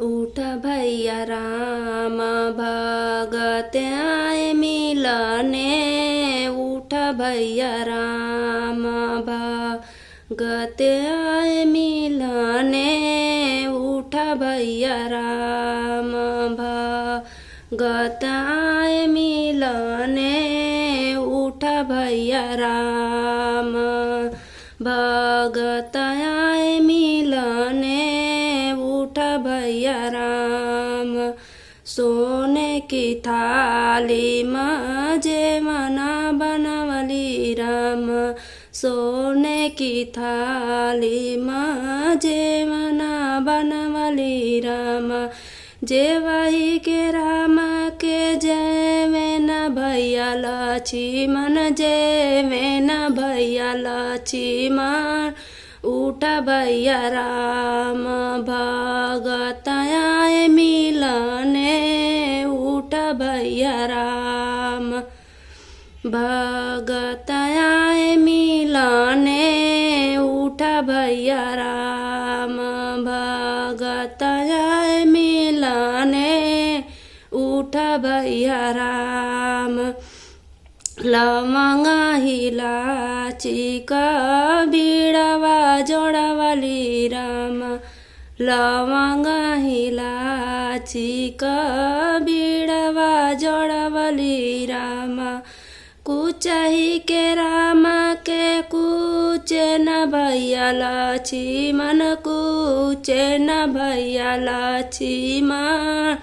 उठ भैया राम भगत आए मिलने। उठ भैया राम भगत आए मिलने। उठ भैया राम भगत आए मिलने। उठ भैया राम भगत आए मिलने। उठ भैया राम सोने की थाली मजे मना बनवली राम। सोने की थाली मजे मना बनवली राम। जे वही के राम के जय में न भैया लक्ष्मण। जय में न भैया लक्ष्मण। उठ भैया राम भगत आए मिलने। उठ भैया राम भगत आए मिलने। उठ भैया राम भगत आए मिलने। उठ भैया राम लवंगा इलायची का बीड़वा जोड़वली राम। लवंगा इलायची का बीड़वा जोड़वली राम। कुचही के राम के कुचे न भैया लक्ष्मण। कुचे न भैया लक्ष्मण।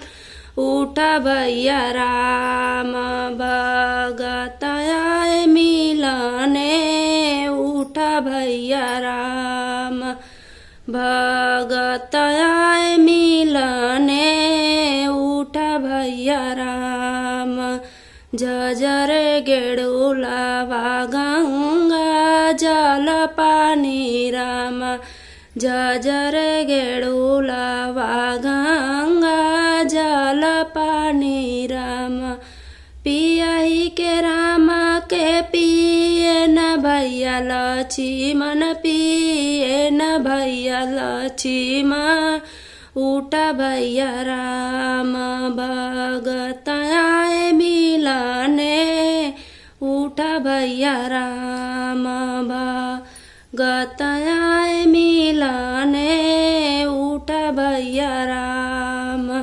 उठ भैया राम भगत आए मिलने। उठ भैया राम भगत आए मिलने। उठ भैया राम जजर गेड़ुलावा गंगा जल पानी राम। जजर गेड़ुलावा गंगा जल पानी राम। पियही के राम के पिए न भैया लक्ष्मण। पिए न भैया लक्ष्मण। उठ भैया राम भगत आए मिलने। उठ भैया राम भगत आए मिलने। उठ भैया राम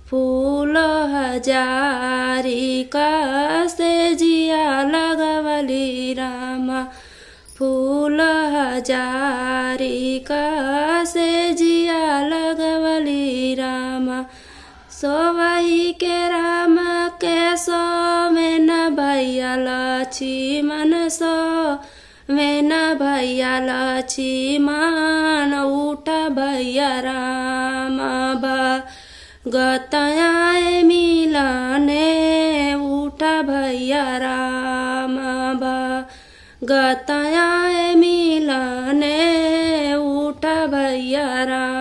फूल हजारी का से जिया लगवली राम। फूल हजारी का से जिया लगवली राम। सोवही के राम के सो में न भैया लक्ष्मण। सो में न भैया लक्ष्मण। उठ भैया राम भगत आए मिलने। उठ भैया राम भगत आए मिलने। उठ भैया राम।